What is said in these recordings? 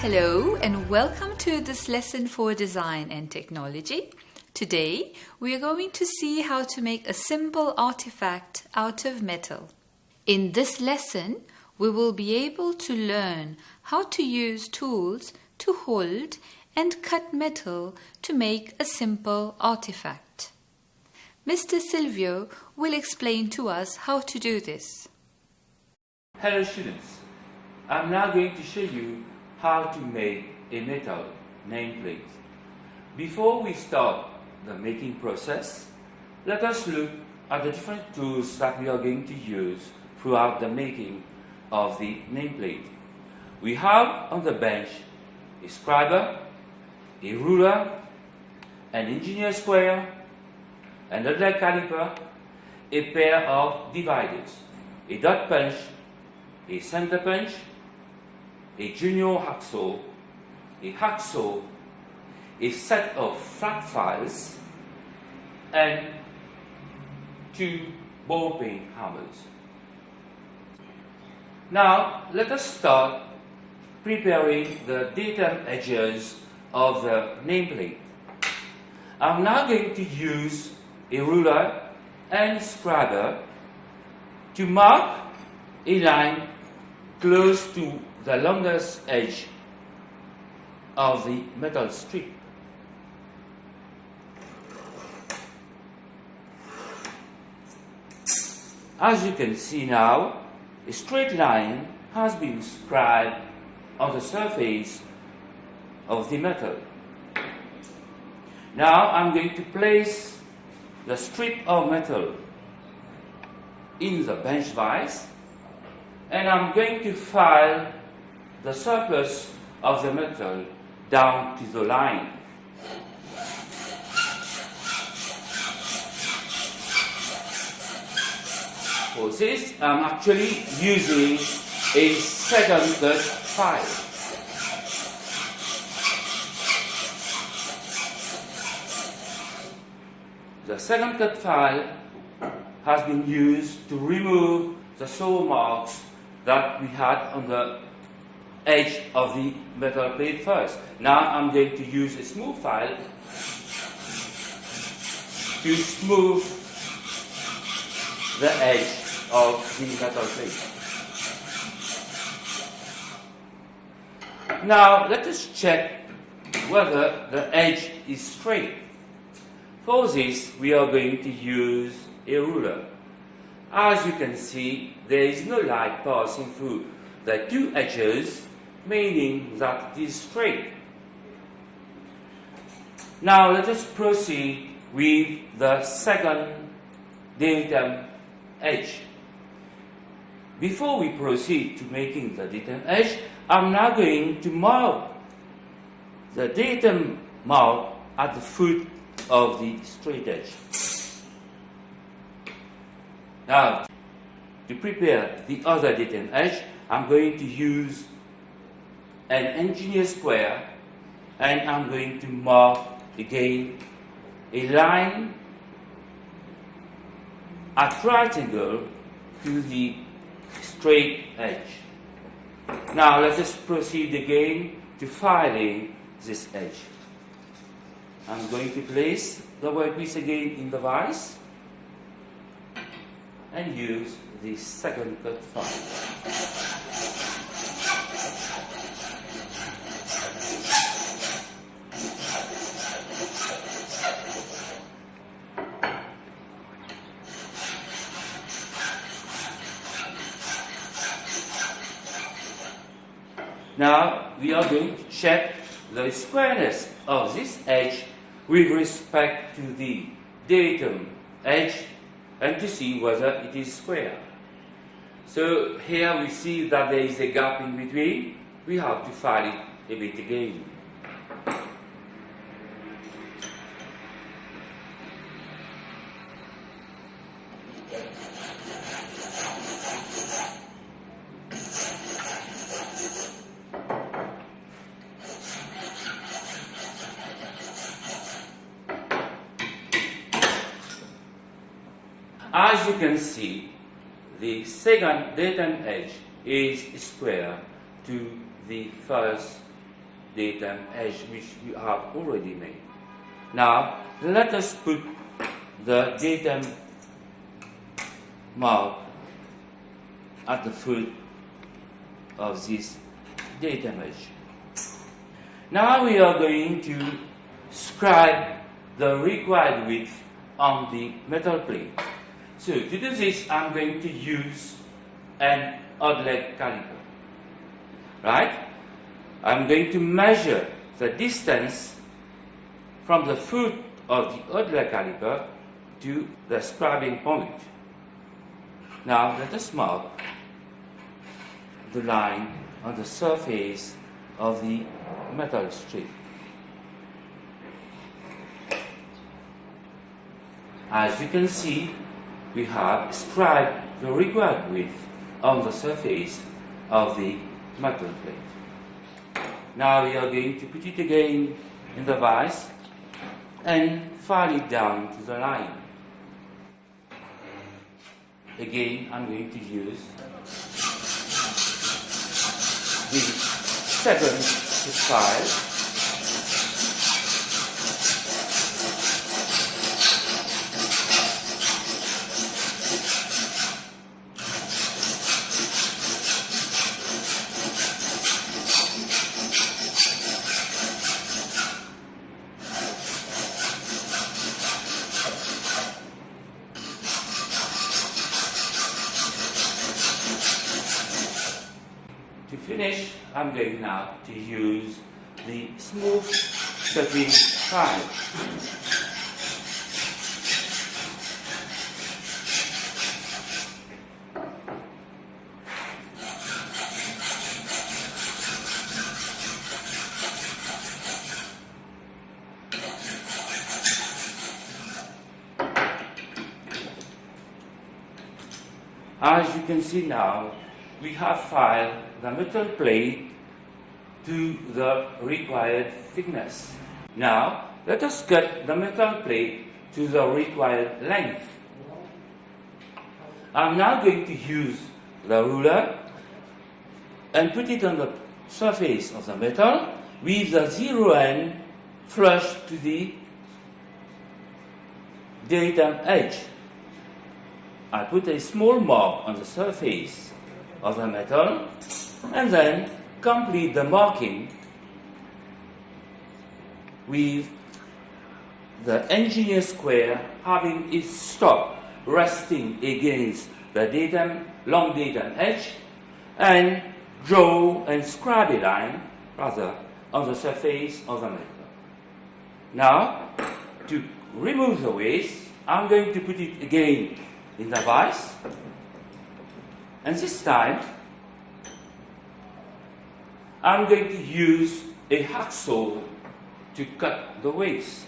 Hello and welcome to this lesson for design and technology. Today we are going to see how to make a simple artifact out of metal. In this lesson we will be able to learn how to use tools to hold and cut metal to make a simple artifact. Mr. Silvio will explain to us how to do this. Hello students, I'm now going to show you how to make a metal nameplate. Before we start the making process, let us look at the different tools that we are going to use throughout the making of the nameplate. We have on the bench a scribe, a ruler, an engineer square, another caliper, a pair of dividers, a dot punch, a center punch, a junior hacksaw, a set of flat files, and 2 ball peen hammers. Now let us start preparing the datum edges of the nameplate. I'm now going to use a ruler and scribe to mark a line close to the longest edge of the metal strip. As you can see now, a straight line has been scribed on the surface of the metal. Now I'm going to place the strip of metal in the bench vise, and I'm going to file the surplus of the metal down to the line. For this, I'm actually using a second cut file. The second cut file has been used to remove the saw marks that we had on the edge of the metal plate first. Now I'm going to use a smooth file to smooth the edge of the metal plate. Now let us check whether the edge is straight. For this we are going to use a ruler. As you can see, there is no light passing through the 2 edges, meaning that it is straight. Now let us proceed with the second datum edge. Before we proceed to making the datum edge, I'm now going to mark the datum mark at the foot of the straight edge. Now, to prepare the other datum edge, I'm going to use an engineer square, and I'm going to mark again a line at right angle to the straight edge. Now let us proceed again to filing this edge. I'm going to place the workpiece again in the vise and use the second cut file. Now we are going to check the squareness of this edge with respect to the datum edge and to see whether it is square. So here we see that there is a gap in between. We have to file it a bit again. As you can see, the second datum edge is square to the first datum edge which we have already made. Now let us put the datum mark at the foot of this datum edge. Now we are going to scribe the required width on the metal plate. So to do this, I'm going to use an odd leg caliper. Right? I'm going to measure the distance from the foot of the odd leg caliper to the scribing point. Now let us mark the line on the surface of the metal strip. As you can see, we have scribed the required width on the surface of the metal plate. Now we are going to put it again in the vise and file it down to the line. Again, I'm going to use the second file. To finish, I'm going now to use the smooth cutting file. As you can see now, we have filed the metal plate to the required thickness. Now, let us cut the metal plate to the required length. I'm now going to use the ruler and put it on the surface of the metal with the zero end flush to the datum edge. I put a small mark on the surface of the metal and then complete the marking with the engineer square having its stop resting against the long datum edge and draw and scribe a line on the surface of the metal. Now, to remove the waste, I'm going to put it again in the vise, and this time I'm going to use a hacksaw to cut the waste.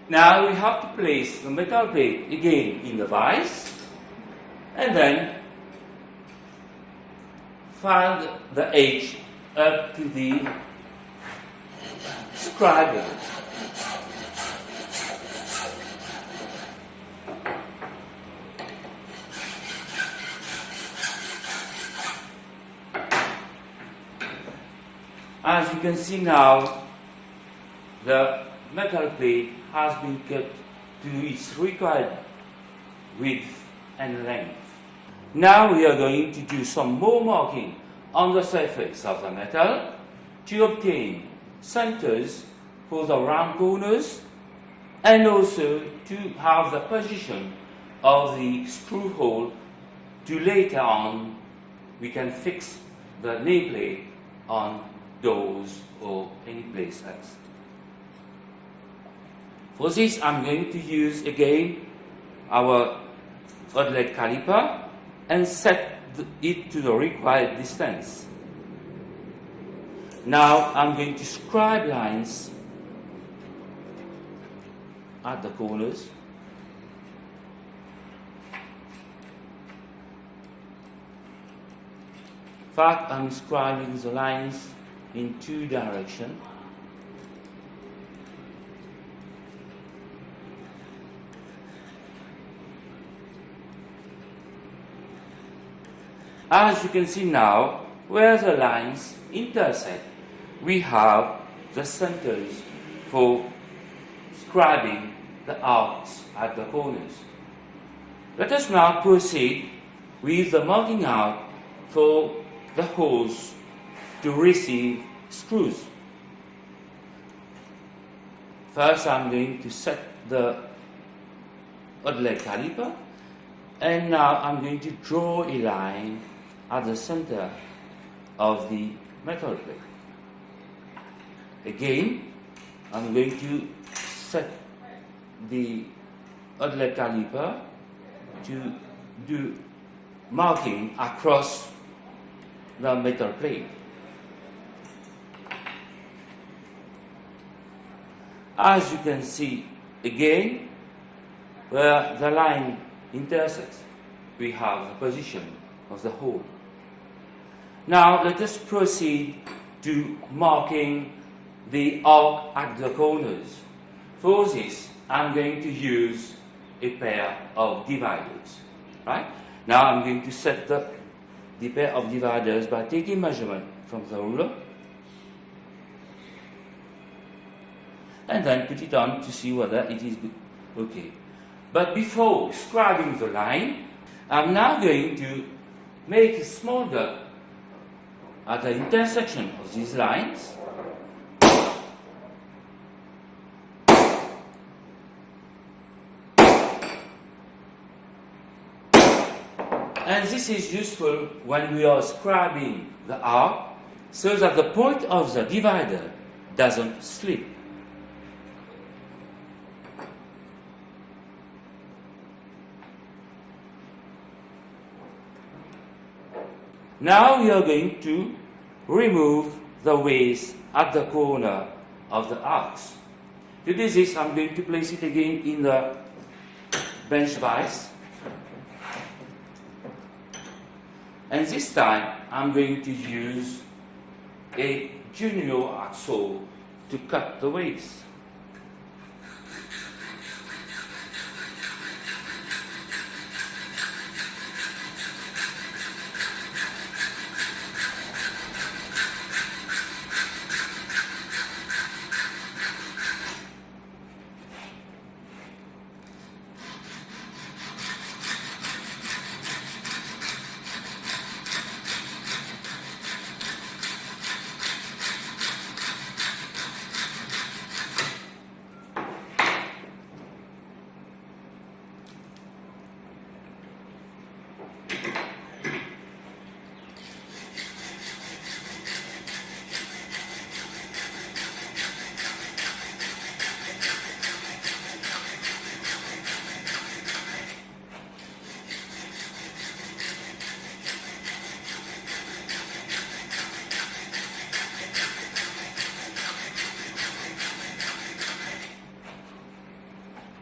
Now we have to place the metal plate again in the vise and then file the edge up to the scribe. As you can see now, the metal plate has been cut to its required width and length. Now we are going to do some more marking on the surface of the metal to obtain centers for the round corners and also to have the position of the screw hole to later on we can fix the nameplate on doors or any place else. For this, I'm going to use again our outlet caliper and set it to the required distance. Now I'm going to scribe lines at the corners. fact, I'm scribing the lines in two directions. As you can see now, where the lines intersect, we have the centers for scribing the arcs at the corners. Let us now proceed with the marking out for the holes to receive screws. First, I'm going to set the odd leg caliper, and now I'm going to draw a line at the center of the metal plate. Again, I'm going to set the odd leg caliper to do marking across the metal plate. As you can see, again, where the line intersects, we have the position of the hole. Now let us proceed to marking the arc at the corners. For this, I'm going to use a pair of dividers. Right? Now I'm going to set the pair of dividers by taking measurement from the ruler and then put it on to see whether it is good. Okay. But before scribing the line, I'm now going to make a small dot at the intersection of these lines. And this is useful when we are scribing the arc so that the point of the divider doesn't slip. Now we are going to remove the waste at the corner of the arcs. To do this, I'm going to place it again in the bench vise. And this time, I'm going to use a junior hacksaw to cut the waste.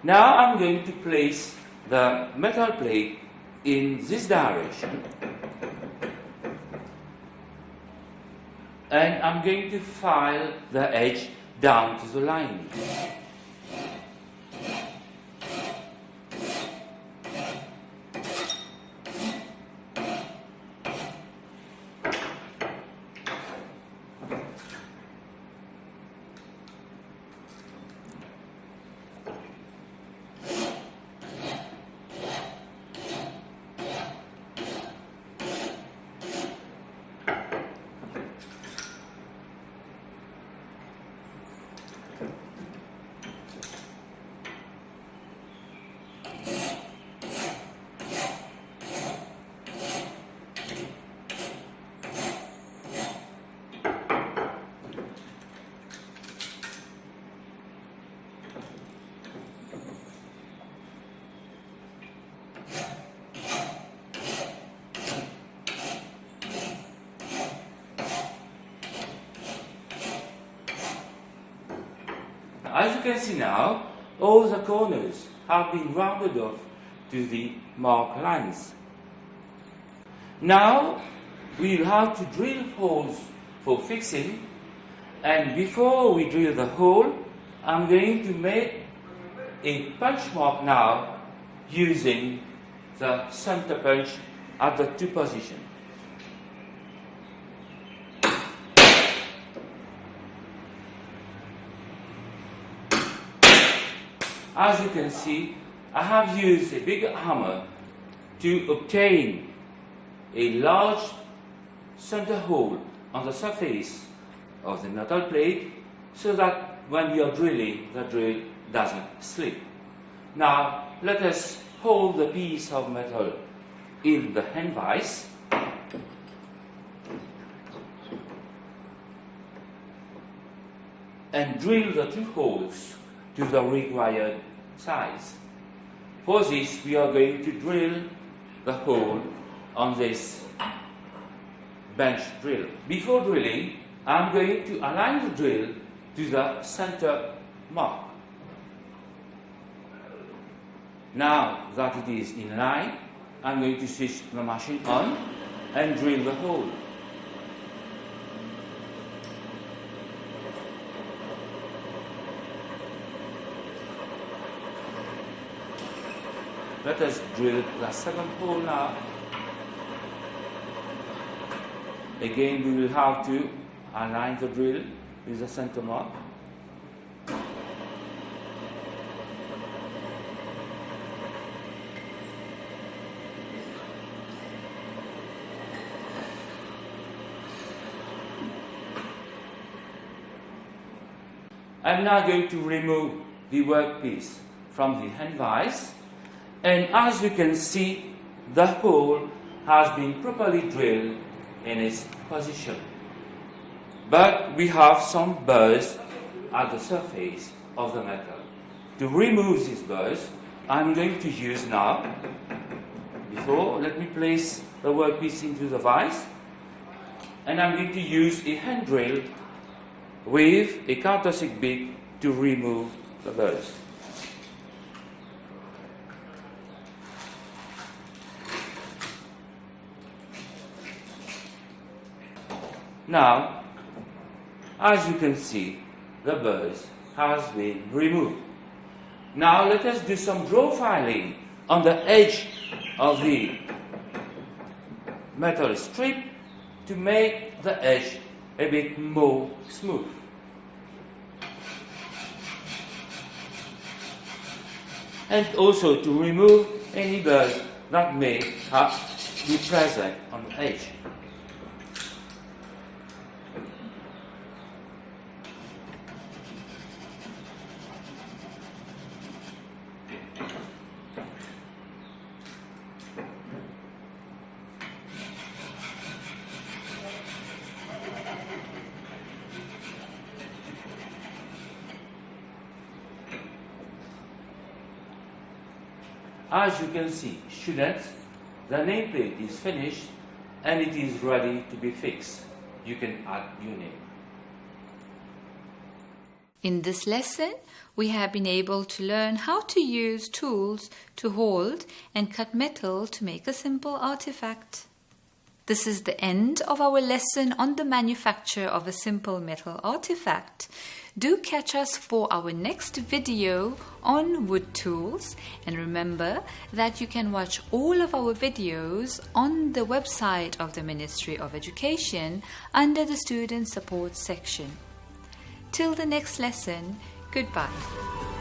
Now I'm going to place the metal plate in this direction, and I'm going to file the edge down to the line. As you can see now, all the corners have been rounded off to the marked lines. Now, we'll have to drill holes for fixing, and before we drill the hole, I'm going to make a punch mark now using the center punch at the 2 position. As you can see, I have used a big hammer to obtain a large center hole on the surface of the metal plate so that when you are drilling, the drill doesn't slip. Now, let us hold the piece of metal in the hand vise and drill the 2 holes to the required size. For this, we are going to drill the hole on this bench drill. Before drilling, I'm going to align the drill to the center mark. Now that it is in line, I'm going to switch the machine on and drill the hole. Let us drill the 2nd hole now. Again, we will have to align the drill with the center mark. I'm now going to remove the workpiece from the hand vise, and as you can see, the hole has been properly drilled in its position. But we have some burrs at the surface of the metal. To remove these burrs, I'm going to use now, let me place the workpiece into the vise, and I'm going to use a hand drill with a countersink bit to remove the burrs. Now, as you can see, the burrs has been removed. Now let us do some draw filing on the edge of the metal strip to make the edge a bit more smooth. And also to remove any burrs that may be present on the edge. As you can see, students, the nameplate is finished and it is ready to be fixed. You can add your name. In this lesson, we have been able to learn how to use tools to hold and cut metal to make a simple artifact. This is the end of our lesson on the manufacture of a simple metal artifact. Do catch us for our next video on wood tools, and remember that you can watch all of our videos on the website of the Ministry of Education under the Student Support section. Till the next lesson, goodbye.